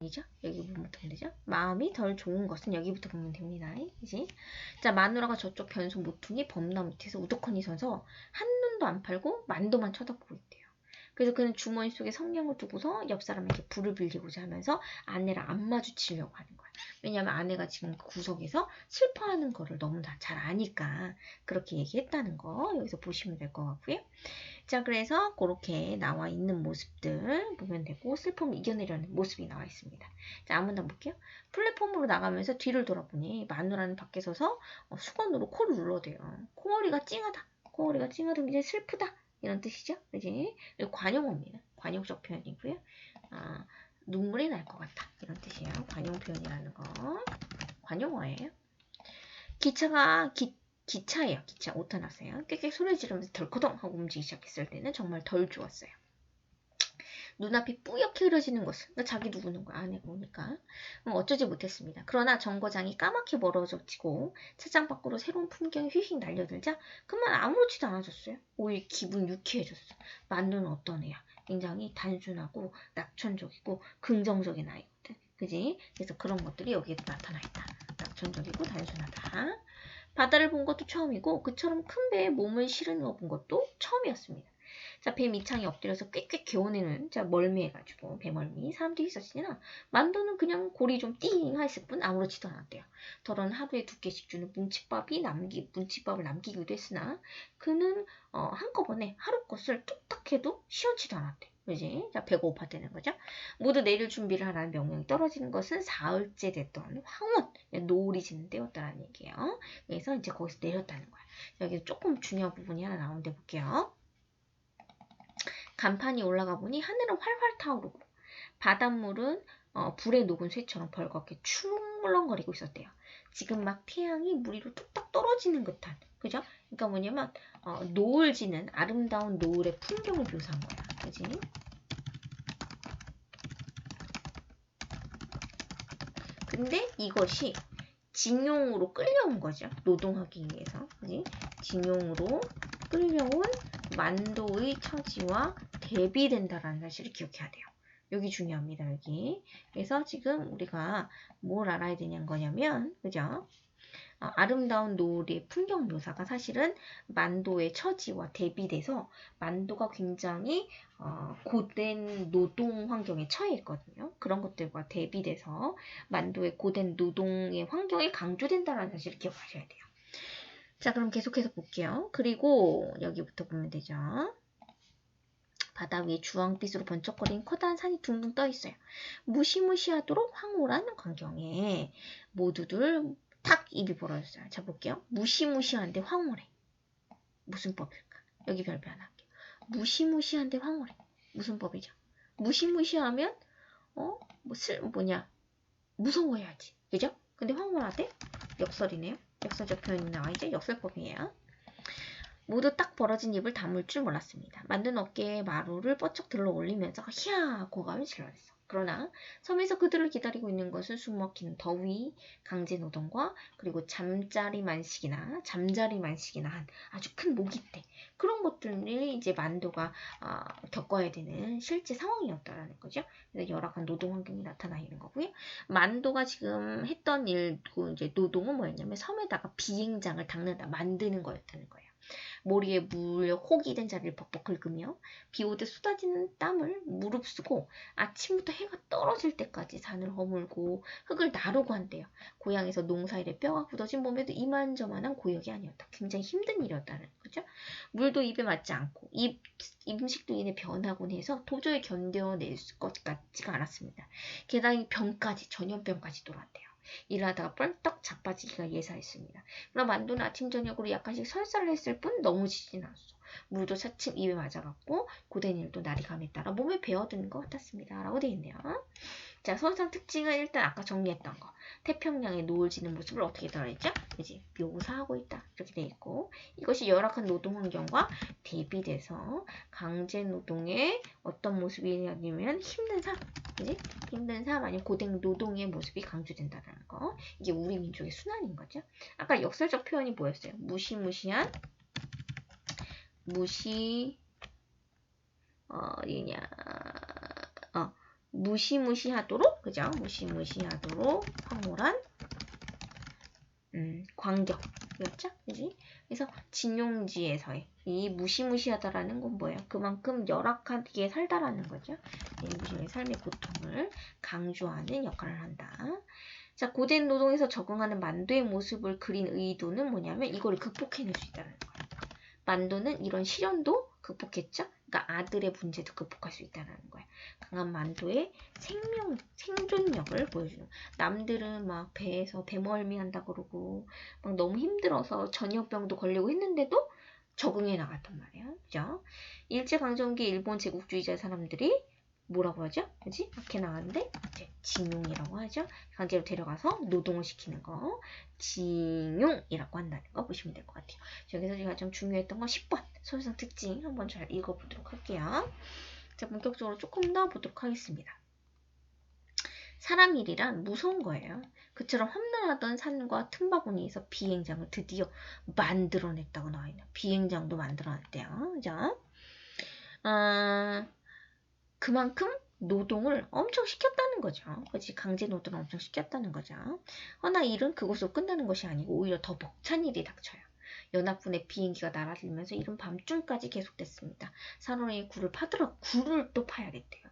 이죠? 여기 보면 되죠? 마음이 덜 좋은 것은 여기부터 보면 됩니다. 그지? 자, 마누라가 저쪽 변소 모퉁이 범나 밑에서 우두커니 서서 한눈도 안 팔고 만도만 쳐다보고 있대요. 그래서 그는 주머니 속에 성냥을 두고서 옆 사람에게 불을 빌리고자 하면서 아내랑 안 마주치려고 하는 거야. 왜냐하면 아내가 지금 그 구석에서 슬퍼하는 거를 너무 잘 아니까 그렇게 얘기했다는 거 여기서 보시면 될 것 같고요. 자, 그래서 그렇게 나와 있는 모습들 보면 되고 슬픔을 이겨내려는 모습이 나와 있습니다. 자, 한번 더 볼게요. 플랫폼으로 나가면서 뒤를 돌아보니 마누라는 밖에 서서 수건으로 코를 눌러대요. 코골이가 찡하다. 코골이가 찡하다. 이제 슬프다. 이런 뜻이죠. 그지? 관용어입니다. 관용적 표현이고요. 눈물이 날 것 같다. 이런 뜻이에요. 관용 표현이라는 거. 관용어예요. 기차예요. 기차. 오타 났어요. 꽥꽥 소리 지르면서 덜커덩 하고 움직이기 시작했을 때는 정말 덜 좋았어요. 눈앞이 뿌옇게 흐려지는 것을. 그러니까 자기도 우는 거야. 아내가 오니까. 어쩌지 못했습니다. 그러나 정거장이 까맣게 멀어지고 차장 밖으로 새로운 풍경이 휘휘 날려들자 그만 아무렇지도 않아졌어요. 오히려 기분 유쾌해졌어. 만두는 어떤 애야? 굉장히 단순하고 낙천적이고 긍정적인 아이거든. 그지? 그래서 그런 것들이 여기에 나타나 있다. 낙천적이고 단순하다. 바다를 본 것도 처음이고 그처럼 큰 배에 몸을 실어 본 것도 처음이었습니다. 자, 배 밑창에 엎드려서 꽥꽥 개워내는 멀미해가지고 배멀미 사람들이 있었으나 만두는 그냥 골이 좀 띵했을 뿐 아무렇지도 않았대요. 덜은 하루에 2개씩 주는 문칫밥을 남기기도 했으나 그는 한꺼번에 하루 것을 뚝딱 해도 시원치도 않았대. 그지? 자, 배가 고팠다는 거죠. 모두 내릴 준비를 하라는 명령이 떨어지는 것은 사흘째 됐던 황혼, 노을이 지는 때였다는 얘기예요. 그래서 이제 거기서 내렸다는 거야. 여기 조금 중요한 부분이 하나 나오는데 볼게요. 간판이 올라가 보니 하늘은 활활 타오르고 바닷물은 불에 녹은 쇠처럼 벌겋게 출렁거리고 있었대요. 지금 막 태양이 물 위로 뚝딱 떨어지는 듯한, 그죠? 그러니까 뭐냐면 노을 지는 아름다운 노을의 풍경을 묘사한 거야. 그지? 근데 이것이 징용으로 끌려온 거죠. 노동하기 위해서. 그지? 징용으로 끌려온 만도의 처지와 대비된다라는 사실을 기억해야 돼요. 여기 중요합니다. 여기. 그래서 지금 우리가 뭘 알아야 되냐는 거냐면, 그죠? 아름다운 노을의 풍경 묘사가 사실은 만도의 처지와 대비돼서 만도가 굉장히 고된 노동 환경에 처해 있거든요. 그런 것들과 대비돼서 만도의 고된 노동의 환경이 강조된다는 사실을 기억하셔야 돼요. 자, 그럼 계속해서 볼게요. 그리고 여기부터 보면 되죠. 바다 위에 주황빛으로 번쩍거리는 커다란 산이 둥둥 떠 있어요. 무시무시하도록 황홀한 광경에 모두들 탁 입이 벌어졌어요. 자, 볼게요. 무시무시한데 황홀해. 무슨 법일까? 여기 별표 하나 할게요. 무시무시한데 황홀해. 무슨 법이죠? 무시무시하면 무서워야지. 그죠? 근데 황홀하대? 역설이네요. 역설적 표현이 나와있죠? 역설법이에요. 모두 딱 벌어진 입을 다물 줄 몰랐습니다. 만든 어깨에 마루를 뻗쩍 들러 올리면서 히야 고감을 질러냈어. 그러나 섬에서 그들을 기다리고 있는 것은 숨막히는 더위, 강제노동과 그리고 잠자리 만식이나 한 아주 큰 모기떼 그런 것들을 이제 만도가 겪어야 되는 실제 상황이었다라는 거죠. 그래서 열악한 노동 환경이 나타나 있는 거고요. 만도가 지금 했던 일, 이제 노동은 뭐였냐면 섬에다가 비행장을 닦는다, 만드는 거였다는 거예요. 머리에 물려 혹이 된 자리를 벅벅 긁으며 비 오듯 쏟아지는 땀을 무릅쓰고 아침부터 해가 떨어질 때까지 산을 허물고 흙을 나르고 한대요. 고향에서 농사일에 뼈가 굳어진 몸에도 이만저만한 고역이 아니었다. 굉장히 힘든 일이었다는 거죠. 물도 입에 맞지 않고 음식도 이내 변하곤 해서 도저히 견뎌낼 것 같지가 않았습니다. 게다가 병까지 전염병까지 돌았대요. 일하다가 뻘떡 자빠지기가 예사했습니다. 그럼 만두는 아침 저녁으로 약간씩 설사를 했을 뿐 너무 지진 않았어. 물도 차츰 입에 맞아갔고 고된 일도 날이 감에 따라 몸에 배어드는 것 같았습니다. 라고 되어 있네요. 자, 서상 특징은 일단 아까 정리했던 거. 태평양의 노을 지는 모습을 어떻게 다루었죠? 이제 묘사하고 있다. 이렇게 되어 있고 이것이 열악한 노동 환경과 대비돼서 강제 노동의 어떤 모습이냐면 힘든 삶, 그지? 힘든 삶 아니면 고된 노동의 모습이 강조된다는 거. 이게 우리 민족의 순환인 거죠. 아까 역설적 표현이 뭐였어요? 무시무시한 무시무시하도록, 그죠? 무시무시하도록 황홀한 광경이었죠? 그지? 그래서 진용지에서의 이 무시무시하다라는 건 뭐예요? 그만큼 열악하게 살다라는 거죠. 무시무시한 삶의 고통을 강조하는 역할을 한다. 자, 고된 노동에서 적응하는 만도의 모습을 그린 의도는 뭐냐면 이걸 극복해낼 수 있다는 거예요. 만도는 이런 시련도 극복했죠. 그러니까 아들의 문제도 극복할 수 있다는 거예요. 강한 만도의 생존력을 보여주는. 남들은 막 배에서 배멀미 한다 그러고 막 너무 힘들어서 전염병도 걸리고 했는데도 적응해 나갔단 말이에요. 그죠? 일제강점기 일본 제국주의자 사람들이 뭐라고 하죠? 그지? 이렇게 나왔는데 이제 징용이라고 하죠. 강제로 데려가서 노동을 시키는 거 징용이라고 한다는 거 보시면 될 것 같아요. 여기서 제가 좀 중요했던 건 10번 소유상 특징 한번 잘 읽어보도록 할게요. 자, 본격적으로 조금 더 보도록 하겠습니다. 사람 일이란 무서운 거예요. 그처럼 험난하던 산과 틈바구니에서 비행장을 드디어 만들어냈다고 나와있네요. 비행장도 만들어냈대요. 자, 그만큼 노동을 엄청 시켰다는 거죠. 그치? 강제 노동을 엄청 시켰다는 거죠. 허나 일은 그것으로 끝나는 것이 아니고 오히려 더 벅찬 일이 닥쳐요. 연합군의 비행기가 날아들면서 이른 밤중까지 계속됐습니다. 산호령이 굴을 파더라 굴을 또 파야겠대요.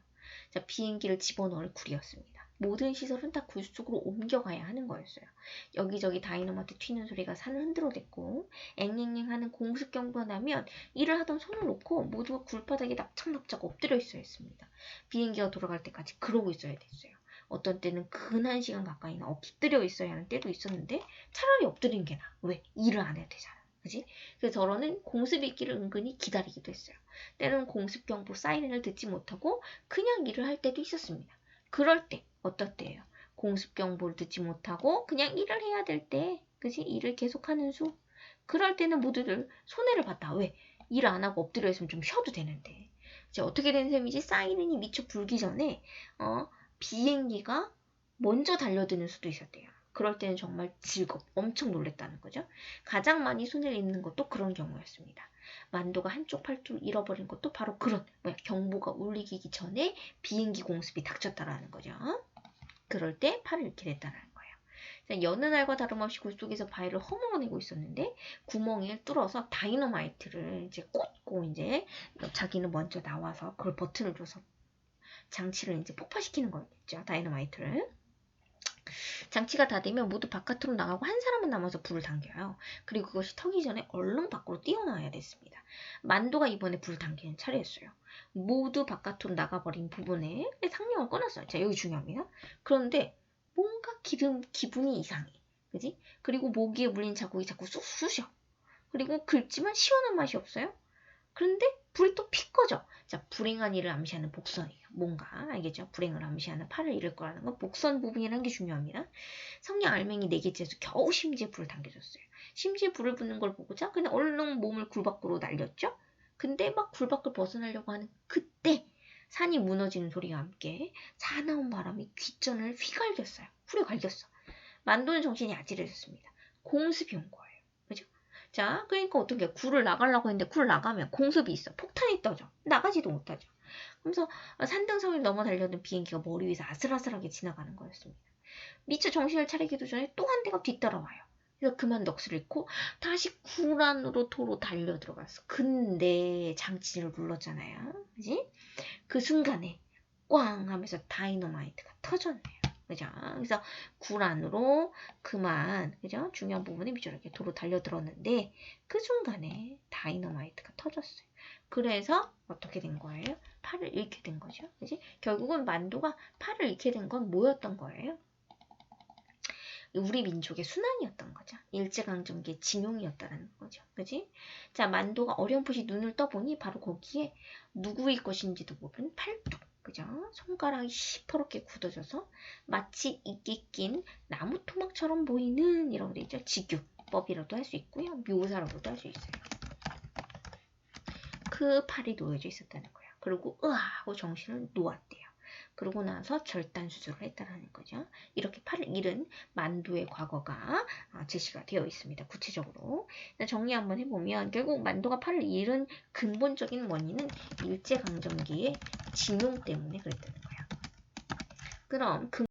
자, 비행기를 집어넣을 굴이었습니다. 모든 시설은 다 굴 속으로 옮겨가야 하는 거였어요. 여기저기 다이너마이트 튀는 소리가 산을 흔들어댔고 앵앵앵 하는 공습 경보가 나면 일을 하던 손을 놓고 모두가 굴바닥에 납작납작 엎드려 있어야 했습니다. 비행기가 돌아갈 때까지 그러고 있어야 됐어요. 어떤 때는 근 1시간 가까이나 엎드려 있어야 하는 때도 있었는데 차라리 엎드린 게 나아. 왜? 일을 안 해도 되잖아. 그지? 그래서 저러는 공습이 있기를 은근히 기다리기도 했어요. 때로는 공습 경보 사이렌을 듣지 못하고 그냥 일을 할 때도 있었습니다. 그럴 때 어떨 때예요? 공습 경보를 듣지 못하고 그냥 일을 해야 될 때, 그지? 일을 계속하는 수. 그럴 때는 모두들 손해를 봤다. 왜? 일 안 하고 엎드려 있으면 좀 쉬어도 되는데. 이제 어떻게 된 셈이지? 사이렌이 미처 불기 전에 비행기가 먼저 달려드는 수도 있었대요. 그럴 때는 정말 엄청 놀랬다는 거죠. 가장 많이 손해를 입는 것도 그런 경우였습니다. 만도가 한쪽 팔뚝을 잃어버린 것도 바로 그런 경보가 울리기 전에 비행기 공습이 닥쳤다라는 거죠. 그럴 때 팔을 잃게 됐다는 거예요. 여느 날과 다름없이 굴 속에서 바위를 허물어내고 있었는데 구멍을 뚫어서 다이너마이트를 이제 꽂고 이제 자기는 먼저 나와서 그걸 버튼을 줘서 장치를 이제 폭파시키는 거겠죠. 다이너마이트를. 장치가 다 되면 모두 바깥으로 나가고 한 사람은 남아서 불을 당겨요. 그리고 그것이 터기 전에 얼른 밖으로 뛰어나와야 됐습니다. 만도가 이번에 불을 당기는 차례였어요. 모두 바깥으로 나가버린 부분에 상령을 꺼놨어요. 자, 여기 중요합니다. 그런데 뭔가 기분이 이상해. 그지? 그리고 모기에 물린 자국이 자꾸 쑥 쑤셔. 그리고 긁지만 시원한 맛이 없어요. 그런데 불이 또 픽 꺼져. 자, 불행한 일을 암시하는 복선이에요. 뭔가 알겠죠? 불행을 암시하는 팔을 잃을 거라는 건 복선 부분이라는 게 중요합니다. 성냥 알맹이 4개째에서 겨우 심지에 불을 당겨줬어요. 심지에 불을 붙는 걸 보고자 그냥 얼른 몸을 굴 밖으로 날렸죠? 근데 막 굴 밖을 벗어나려고 하는 그때 산이 무너지는 소리와 함께 사나운 바람이 귓전을 휘갈겼어요. 후려갈겼어. 만도는 정신이 아찔해졌습니다. 공습이 온 거예요. 그죠? 자, 그러니까 어떻게 굴을 나가려고 했는데 굴을 나가면 공습이 있어. 폭탄이 떠져. 나가지도 못하죠. 그래서 산등성을 넘어 달려든 비행기가 머리 위에서 아슬아슬하게 지나가는 거였습니다. 미처 정신을 차리기도 전에 또 한 대가 뒤따라와요. 그래서 그만 넋을 잃고 다시 굴 안으로 도로 달려 들어갔어. 근데 장치를 눌렀잖아요. 그지? 그 순간에 꽝 하면서 다이너마이트가 터졌네요. 그죠? 그래서 굴 안으로 그만, 그죠? 중요한 부분에 미처 이렇게 도로 달려들었는데 그 순간에 다이너마이트가 터졌어요. 그래서 어떻게 된 거예요? 팔을 잃게 된 거죠. 그지? 결국은 만도가 팔을 잃게 된 건 뭐였던 거예요? 우리 민족의 순환이었던 거죠. 일제강점기의 징용이었다는 거죠. 그지? 자, 만도가 어렴풋이 눈을 떠보니 바로 거기에 누구일 것인지도 모르는 팔뚝. 그죠? 손가락이 시퍼렇게 굳어져서 마치 이끼 낀 나무 토막처럼 보이는 이런 게 있죠. 직유법이라도 할 수 있고요. 묘사라고도 할 수 있어요. 그 팔이 놓여져 있었다는 거예요. 그리고 으아 하고 정신을 놓았대요. 그러고 나서 절단 수술을 했다는 거죠. 이렇게 팔을 잃은 만도의 과거가 제시가 되어 있습니다. 구체적으로 정리 한번 해보면 결국 만도가 팔을 잃은 근본적인 원인은 일제강점기의 징용 때문에 그랬다는 거예요. 그럼